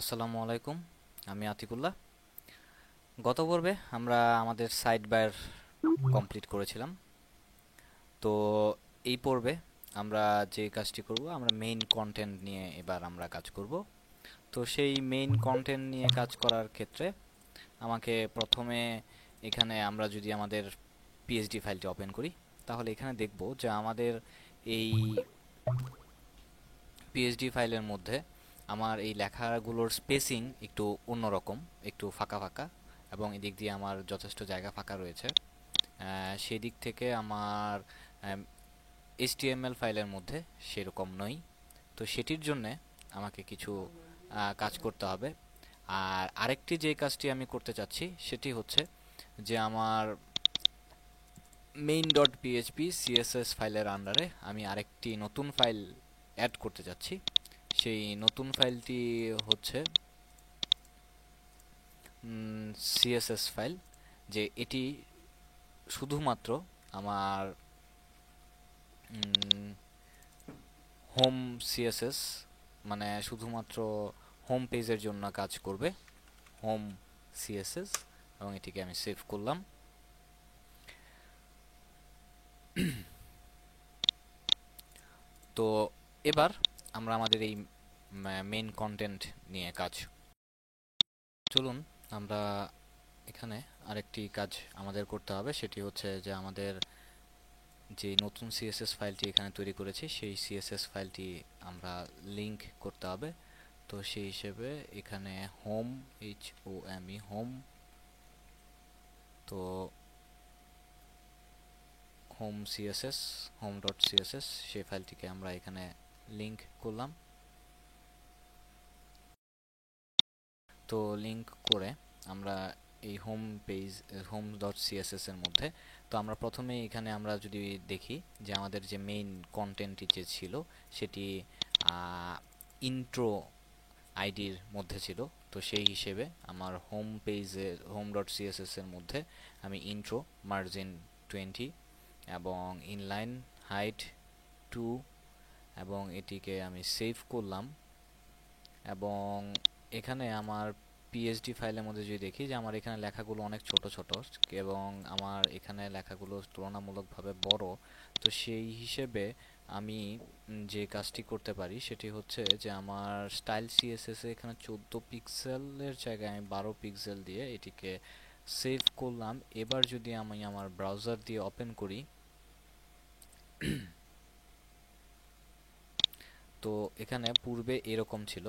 আসসালামু আলাইকুম। আমি আতিকুল্লাহ। গত পর্বে আমরা আমাদের সাইড বার কমপ্লিট করেছিলাম। তো এই পর্বে আমরা যে কাজটি করব, আমরা মেইন কন্টেন্ট নিয়ে এবার আমরা কাজ করব। তো সেই মেইন কন্টেন্ট নিয়ে কাজ করার ক্ষেত্রে আমাকে প্রথমে এখানে আমরা যদি আমাদের পিএইচডি ফাইলটি ওপেন করি, তাহলে এখানে দেখব যে আমাদের এই পিএইচডি ফাইলের মধ্যে আমার এই লেখাগুলোর স্পেসিং একটু অন্যরকম, একটু ফাঁকা ফাঁকা, এবং এদিক দিয়ে আমার যথেষ্ট জায়গা ফাঁকা রয়েছে। সেদিক থেকে আমার এইচটিএমএল ফাইলের মধ্যে সেরকম নই। তো সেটির জন্যে আমাকে কিছু কাজ করতে হবে। আর আরেকটি যে কাজটি আমি করতে চাচ্ছি সেটি হচ্ছে যে আমার মেইন ডট পিএইচপি সিএসএস ফাইলের আন্ডারে আমি আরেকটি নতুন ফাইল অ্যাড করতে চাচ্ছি। সেই নতুন ফাইলটি হচ্ছে সিএসএস ফাইল, যে এটি শুধুমাত্র আমার হোম সিএসএস, মানে শুধুমাত্র হোম পেজের জন্য কাজ করবে, হোম সিএসএস। এবং এটিকে আমি সেভ করলাম। তো এবার আমরা আমাদের এই মেইন কন্টেন্ট নিয়ে কাজ, চলুন আমরা এখানে আরেকটি কাজ আমাদের করতে হবে। সেটি হচ্ছে যে আমাদের যে নতুন সিএসএস ফাইলটি এখানে তৈরি করেছি সেই সিএসএস ফাইলটি আমরা লিংক করতে হবে। তো সেই হিসেবে এখানে হোম, HOME হোম, তো home CSS, home dot CSS, সেই ফাইলটিকে আমরা এখানে লিংক করলাম। তো লিংক করে আমরা এই home page, home dot CSS এর মধ্যে, তো আমরা প্রথমে এখানে আমরা যদি দেখি যে আমাদের যে মেইন কন্টেন্টটি যে ছিল সেটি ইন্ট্রো আইডির মধ্যে ছিল। তো সেই হিসেবে আমার হোম পেজে হোম ডট সিএসএস এর মধ্যে আমি ইন্ট্রো মার্জিন 20 এবং ইনলাইন হাইট 2, এবং এটিকে আমি সেভ করলাম। এবং এখানে আমার পিএইচডি ফাইলের মধ্যে যদি দেখি যে আমার এখানে লেখাগুলো অনেক ছোট ছোট এবং আমার এখানে লেখাগুলো তুলনামূলকভাবে বড়। তো সেই হিসেবে আমি যে কাজটি করতে পারি সেটি হচ্ছে যে আমার স্টাইল সিএসএস এ এখানে 14 পিক্সেলের জায়গায় আমি 12 পিক্সেল দিয়ে এটিকে সেভ করলাম। এবার যদি আমি আমার ব্রাউজার দিয়ে ওপেন করি, তো এখানে পূর্বে এরকম ছিল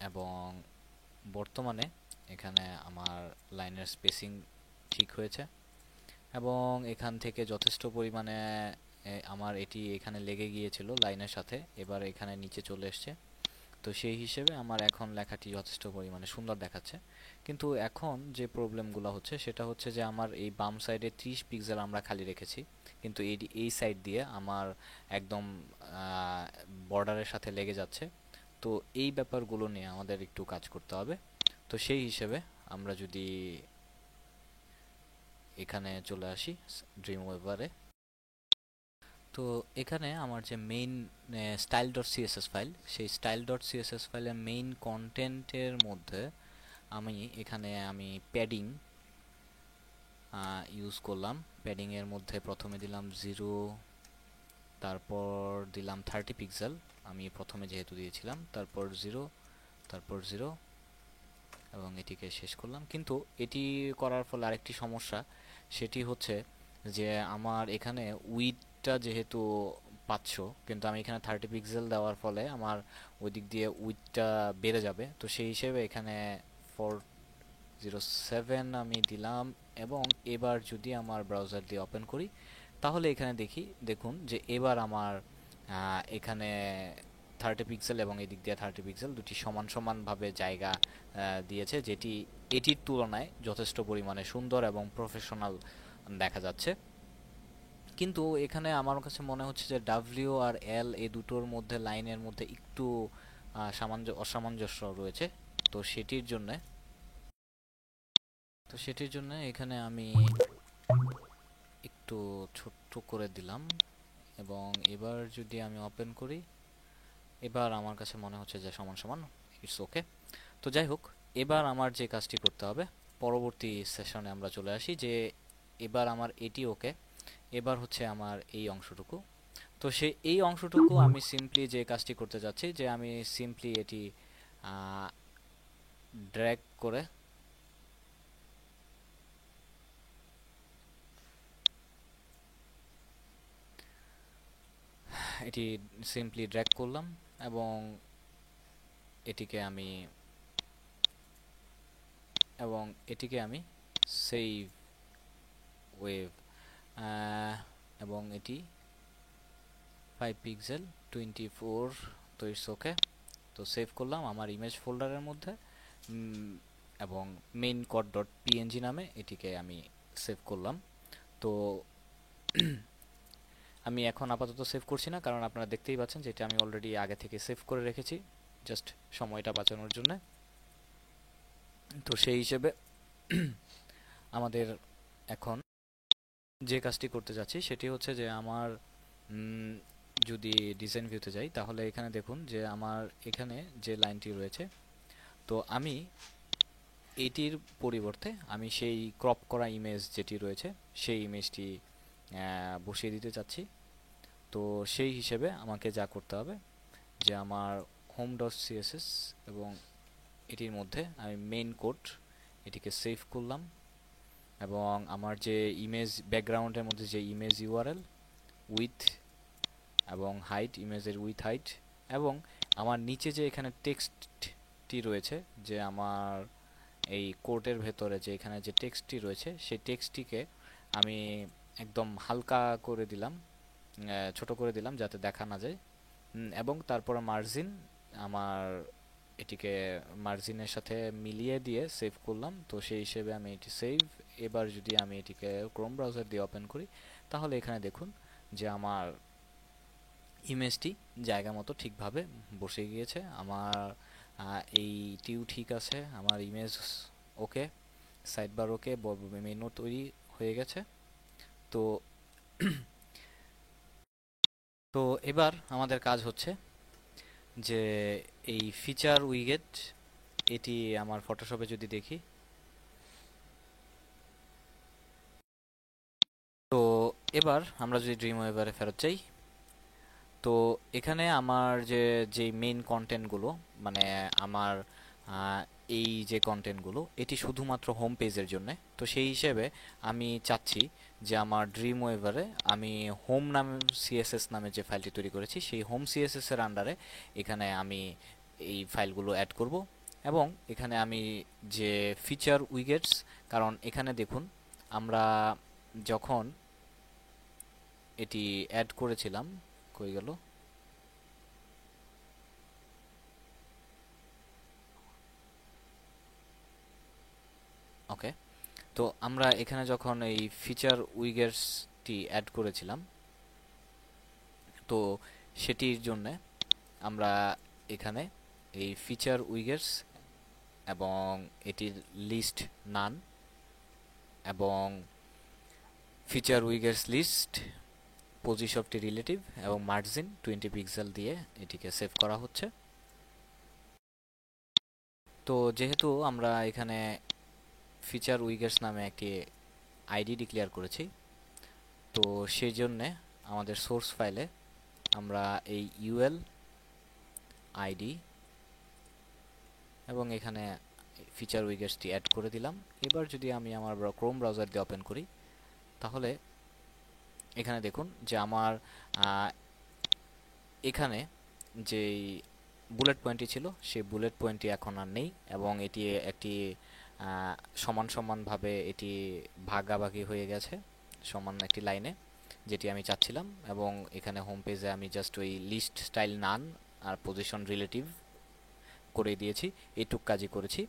এবং বর্তমানে এখানে আমার লাইনের স্পেসিং ঠিক হয়েছে এবং এখান থেকে যথেষ্ট পরিমাণে আমার এটি এখানে লেগে গিয়েছিল লাইনের সাথে, এবার এখানে নিচে চলে এসছে। তো সেই হিসেবে আমার এখন লেখাটি যথেষ্ট পরিমাণে সুন্দর দেখাচ্ছে। কিন্তু এখন যে প্রবলেমগুলো হচ্ছে সেটা হচ্ছে যে আমার এই বাম সাইডে 30 পিক্সেল আমরা খালি রেখেছি, কিন্তু এই সাইড দিয়ে আমার একদম বর্ডারের সাথে লেগে যাচ্ছে। তো এই ব্যাপারগুলো নিয়ে আমাদের একটু কাজ করতে হবে। তো সেই হিসেবে আমরা যদি এখানে চলে আসি ড্রিম ওয়েভারে, তো এখানে আমার যে main style dot CSS file, সেই স্টাইল ডট সিএসএস ফাইলের মেইন কন্টেন্টের মধ্যে আমি প্যাডিং ইউজ করলাম। প্যাডিংয়ের মধ্যে প্রথমে দিলাম 0, তারপর দিলাম 30 পিক্সেল, আমি প্রথমে যেহেতু দিয়েছিলাম, তারপর 0, তারপর 0, এবং এটিকে শেষ করলাম। কিন্তু এটি করার ফলে আরেকটি সমস্যা, সেটি হচ্ছে যে আমার এখানে উইডথটা যেহেতু 500, কিন্তু আমি এখানে 30 পিক্সেল দেওয়ার ফলে আমার ওই দিক দিয়ে উইডথটা বেড়ে যাবে। তো সেই হিসেবে এখানে 407 আমি দিলাম। এবং এবার যদি আমার ব্রাউজার দিয়ে ওপেন করি, তাহলে এখানে দেখুন যে এবার আমার এখানে 30 পিক্সেল এবং এদিক দিয়ে 30 পিক্সেল দুটি সমান সমানভাবে জায়গা দিয়েছে, যেটি এটির তুলনায় যথেষ্ট পরিমাণে সুন্দর এবং প্রফেশনাল দেখা যাচ্ছে। কিন্তু এখানে আমার কাছে মনে হচ্ছে যে ডাব্লিউ আর এল এই দুটোর মধ্যে লাইনের মধ্যে একটু অসামঞ্জস্য রয়েছে। তো সেটির জন্য এখানে আমি একটু ছোট্ট করে দিলাম। এবং এবার যদি আমি ওপেন করি, এবার আমার কাছে মনে হচ্ছে যে সমান সমান ইটস ওকে। তো যাই হোক, এবার আমার যে কাজটি করতে হবে, পরবর্তী সেশনে আমরা চলে আসি, যে এবার আমার এটি ওকে, এবার হচ্ছে আমার এই অংশটুকু। তো এই অংশটুকু আমি সিম্পলি যে কাজটি করতে যাচ্ছি, যে আমি সিম্পলি এটি ড্র্যাগ করে এটি সিম্পলি ড্র্যাগ করলাম এবং এটিকে আমি সেভ ওয়েভ, এবং এটি 5 পিক্সেল 24। তো ইটস ওকে। তো সেভ করলাম আমার ইমেজ ফোল্ডারের মধ্যে, এবং মেইন কড ডট পিএনজি নামে এটিকে আমি সেভ করলাম। তো আমি এখন আপাতত সেভ করছি না, কারণ আপনারা দেখতেই পাচ্ছেন যে এটা আমি অলরেডি আগে থেকে সেভ করে রেখেছি, জাস্ট সময়টা বাঁচানোর জন্য। তো সেই হিসেবে আমাদের এখন যে কাজটি করতে যাচ্ছি সেটি হচ্ছে যে আমার যদি ডিজাইন ভিউতে যাই, তাহলে এখানে দেখুন যে আমার এখানে যে লাইনটি রয়েছে, তো আমি এটির পরিবর্তে আমি সেই ক্রপ করা ইমেজ যেটি রয়েছে সেই ইমেজটি বসিয়ে দিতে চাচ্ছি। তো সেই হিসেবে আমাকে যা করতে হবে, যে আমার হোম ডট সিএসএস এবং এটির মধ্যে আমি মেইন কোড এটিকে সেভ করলাম, এবং আমার যে ইমেজ ব্যাকগ্রাউন্ডের মধ্যে যে ইমেজ ইউআরএল উইথ এবং হাইট, ইমেজের উইথ হাইট, এবং আমার নিচে যে এখানে টেক্সটটি রয়েছে, যে আমার এই কোডের ভেতরে যে এখানে যে টেক্সটটি রয়েছে সেই টেক্সটটিকে আমি একদম হালকা করে দিলাম, ছোট করে দিলাম যাতে দেখা না যায়। এবং তারপর মার্জিন, আমার এটিকে মার্জিনের সাথে মিলিয়ে দিয়ে সেভ করলাম। তো সেই হিসেবে আমি এটি সেভ। এবার যদি আমি এটিকে ক্রোম ব্রাউজার দিয়ে ওপেন করি, তাহলে এখানে দেখুন যে আমার ইমেজটি জায়গা মতো ঠিকভাবে বসে গিয়েছে, আমার এইটিও ঠিক আছে, আমার ইমেজ ওকে, সাইড বার ওকে, মেনু তৈরি হয়ে গেছে। তো তো এবার আমাদের কাজ হচ্ছে যে এই ফিচার উইগেট, এটি আমার ফটোশপে যদি দেখি, তো এবার আমরা যদি ড্রিম ওয়েভারে ফেরত যাই, তো এখানে আমার যে মেইন কন্টেন্টগুলো, মানে আমার এই যে কন্টেন্টগুলো, এটি শুধুমাত্র হোম পেজের জন্য। তো সেই হিসেবে আমি চাচ্ছি যে আমার ড্রিম ওয়েভারে আমি হোম নাম সিএসএস নামে যে ফাইলটি তৈরি করেছি, সেই হোম সিএসএস এর আন্ডারে এখানে আমি এই ফাইলগুলো অ্যাড করব। এবং এখানে আমি যে ফিচার উইগেটস, কারণ এখানে দেখুন আমরা যখন এটি অ্যাড করেছিলাম, কই গেল, ওকে। তো আমরা এখানে যখন এই ফিচার উইগেটসটি অ্যাড করেছিলাম, তো সেটির জন্য আমরা এখানে এই ফিচার উইগেটস এবং এটির লিস্ট নান এবং ফিচার উইগেটস লিস্ট পজিশনটি রিলেটিভ এবং মার্জিন 20 পিক্সেল দিয়ে এটিকে সেভ করা হচ্ছে। তো যেহেতু আমরা এখানে ফিচার উইগেটস নামে একটি আইডি ডিক্লেয়ার করেছি, তো সেই জন্যে আমাদের সোর্স ফাইলে আমরা এই ইউএল আইডি এবং এখানে ফিচার উইগেটসটি অ্যাড করে দিলাম। এবার যদি আমি আমার ক্রোম ব্রাউজার দিয়ে ওপেন করি, তাহলে এখানে দেখুন যে আমার এখানে যেই বুলেট পয়েন্টটি ছিল সেই বুলেট পয়েন্টটি এখন আর নেই, এবং এটি একটি সমান সমানভাবে এটি ভাগাভাগি হয়ে গেছে সমান একটি লাইনে, যেটি আমি চাচ্ছিলাম। এবং এখানে হোম পেজে আমি জাস্ট ওই লিস্ট স্টাইল নান আর পজিশন রিলেটিভ করে দিয়েছি, এইটুক কাজই করেছি।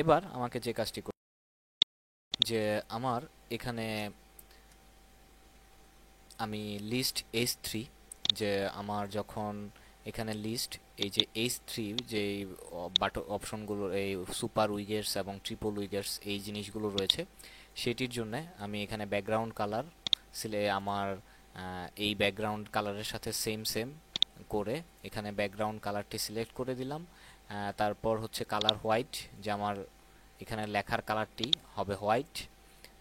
এবার আমাকে যে কাজটি যে আমার এখানে আমি লিস্ট H3, যে আমার যখন এখানে লিস্ট এই যে H3 যে অপশনগুলো, এই সুপার উইগেটস এবং ট্রিপল উইগেটস এই জিনিসগুলো রয়েছে, সেটির জন্য আমি এখানে ব্যাকগ্রাউন্ড কালার আমার এই ব্যাকগ্রাউন্ড কালারের সাথে সেম করে এখানে ব্যাকগ্রাউন্ড কালারটি সিলেক্ট করে দিলাম, তারপর হচ্ছে কালার হোয়াইট, যে আমার এখানে লেখার কালারটি হবে হোয়াইট,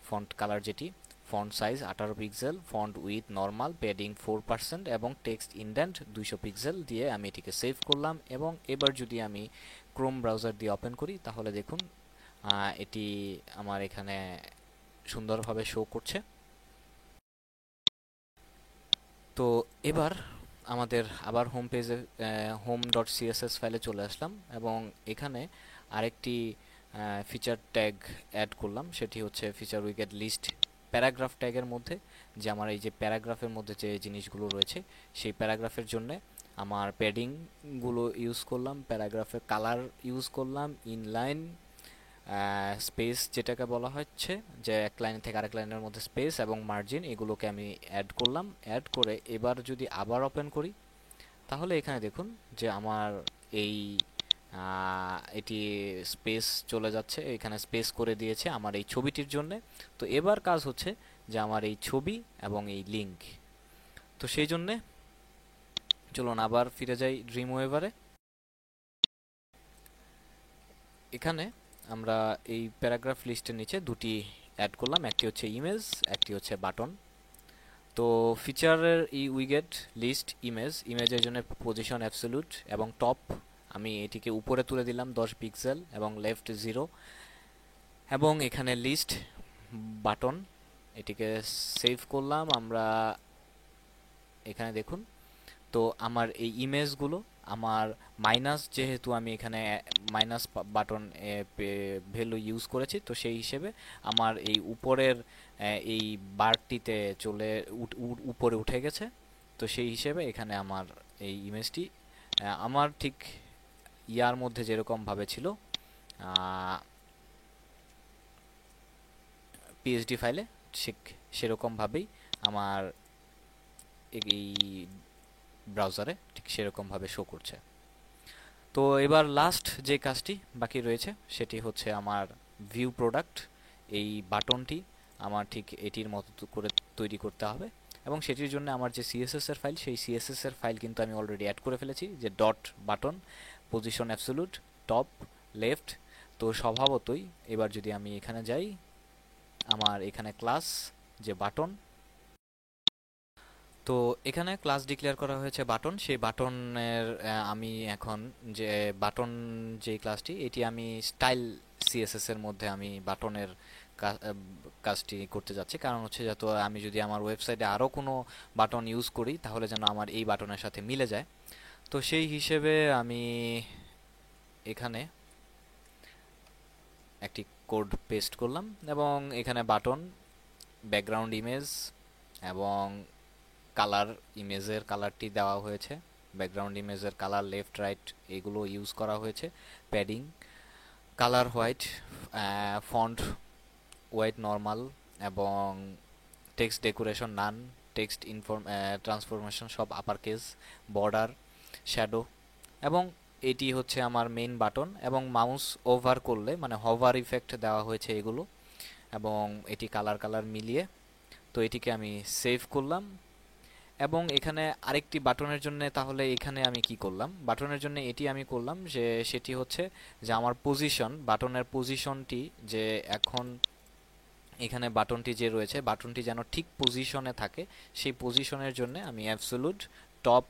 ফন্ট কালার যেটি, font size 18 pixel, font with normal, padding 4% এবং টেক্সট ইনডেন্ট 200 পিক্সেল দিয়ে আমি এটিকে সেভ করলাম। এবং এবার যদি আমি ক্রোম ব্রাউজার দিয়ে ওপেন করি তাহলে দেখুন এটি আমার এখানে সুন্দরভাবে শো করছে। তো এবার আমাদের আবার হোম পেজে হোম ডট সিএসএস ফাইলে চলে আসলাম এবং এখানে আরেকটি ফিচার ট্যাগ অ্যাড করলাম, সেটি হচ্ছে ফিচার উইকেট লিস্ট প্যারাগ্রাফ ট্যাগের মধ্যে, যে আমার এই যে প্যারাগ্রাফের মধ্যে যে জিনিসগুলো রয়েছে সেই প্যারাগ্রাফের জন্য আমার প্যাডিংগুলো ইউজ করলাম, প্যারাগ্রাফের কালার ইউজ করলাম, ইনলাইন স্পেস যেটাকে বলা হচ্ছে, যে এক লাইন থেকে আরেক লাইনের মধ্যে স্পেস এবং মার্জিন, এগুলোকে আমি অ্যাড করলাম। অ্যাড করে এবার যদি আবার ওপেন করি তাহলে এখানে দেখুন যে আমার এই এটি স্পেস চলে যাচ্ছে, এখানে স্পেস করে দিয়েছে আমার এই ছবিটির জন্য। তো এবার কাজ হচ্ছে যে আমার এই ছবি এবং এই লিঙ্ক, তো সেই জন্যে চলুন আবার ফিরে যাই ড্রিমওয়েভারে। এখানে আমরা এই প্যারাগ্রাফ লিস্টের নিচে দুটি অ্যাড করলাম, একটি হচ্ছে ইমেজ, একটি হচ্ছে বাটন। তো ফিচারের এই উইগেট লিস্ট ইমেজের জন্য পজিশন অ্যাবসলিউট এবং টপ, আমি এটিকে উপরে তুলে দিলাম 10 পিক্সেল এবং লেফট 0। এবং এখানে লিস্ট বাটন, এটিকে সেভ করলাম আমরা। এখানে দেখুন তো আমার এই ইমেজগুলো আমার মাইনাস, যেহেতু আমি এখানে মাইনাস বাটন ভ্যালু ইউজ করেছি, তো সেই হিসেবে আমার এই উপরের এই বারটিতে চলে উপরে উঠে গেছে। তো সেই হিসেবে এখানে আমার এই ইমেজটি আমার ঠিক ইয়ার মধ্যে যেরকমভাবে ছিল পিএইচডি ফাইলে, ঠিক সেরকমভাবেই আমার এই ব্রাউজারে ঠিক সেরকমভাবে শো করছে। তো এবার লাস্ট যে কাজটি বাকি রয়েছে সেটি হচ্ছে আমার ভিউ প্রোডাক্ট, এই বাটনটি আমার ঠিক এটির মতো করে তৈরি করতে হবে এবং সেটির জন্য আমার যে সিএসএস এর ফাইল, সেই সিএসএস এর ফাইল কিন্তু আমি অলরেডি অ্যাড করে ফেলেছি, যে dot button, position absolute, top, left. তো স্বভাবতই এবার যদি আমি এখানে যাই, আমার এখানে ক্লাস যে বাটন, তো এখানে ক্লাস ডিক্লেয়ার করা হয়েছে বাটন, সেই বাটনের আমি এখন যে বাটন যে ক্লাসটি, এটি আমি স্টাইল সিএসএস এর মধ্যে আমি বাটনের কাজটি করতে যাচ্ছি, কারণ হচ্ছে যাতে আমি যদি আমার ওয়েবসাইটে আরও কোনো বাটন ইউজ করি তাহলে যেন আমার এই বাটনের সাথে মিলে যায়। তো সেই হিসেবে আমি এখানে একটি কোড পেস্ট করলাম এবং এখানে বাটন, ব্যাকগ্রাউন্ড ইমেজ এবং কালার, ইমেজের কালারটি দেওয়া হয়েছে, ব্যাকগ্রাউন্ড ইমেজের কালার লেফট রাইট এগুলো ইউজ করা হয়েছে, padding colour white, font white normal এবং text decoration none, text transformation সব আপার কেস, বর্ডার, শ্যাডো। এবং এটি হচ্ছে আমার মেইন বাটন এবং মাউস ওভার করলে মানে হভার ইফেক্ট দেওয়া হয়েছে এগুলো এবং এটি কালার মিলিয়ে। তো এটিকে আমি সেভ করলাম এবং এখানে আরেকটি বাটনের জন্য, তাহলে এখানে আমি কি করলাম, বাটনের জন্য এটি আমি করলাম যে সেটি হচ্ছে যে আমার পজিশন, বাটনের পজিশনটি যে এখন এখানে বাটনটি যে রয়েছে, বাটনটি যেন ঠিক পজিশনে থাকে, সেই পজিশনের জন্য আমি অ্যাবসলিউট টপ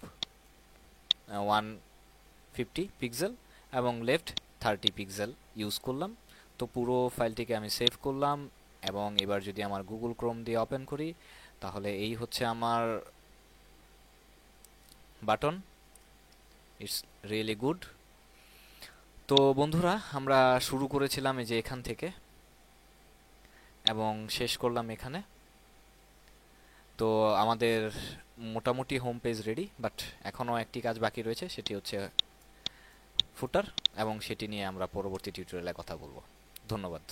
150 পিক্সেল এবং লেফট 30 পিক্সেল ইউজ করলাম। তো পুরো ফাইলটিকে আমি সেভ করলাম এবং এবার যদি আমার গুগল ক্রোম দিয়ে ওপেন করি তাহলে এই হচ্ছে আমার বাটন। It's really good. তো বন্ধুরা, আমরা শুরু করেছিলাম এই যে এখান থেকে এবং শেষ করলাম এখানে। তো আমাদের মোটামুটি হোম পেজ রেডি, বাট এখনও একটি কাজ বাকি রয়েছে, সেটি হচ্ছে ফুটার, এবং সেটি নিয়ে আমরা পরবর্তী টিউটোরিয়ালে কথা বলবো। ধন্যবাদ।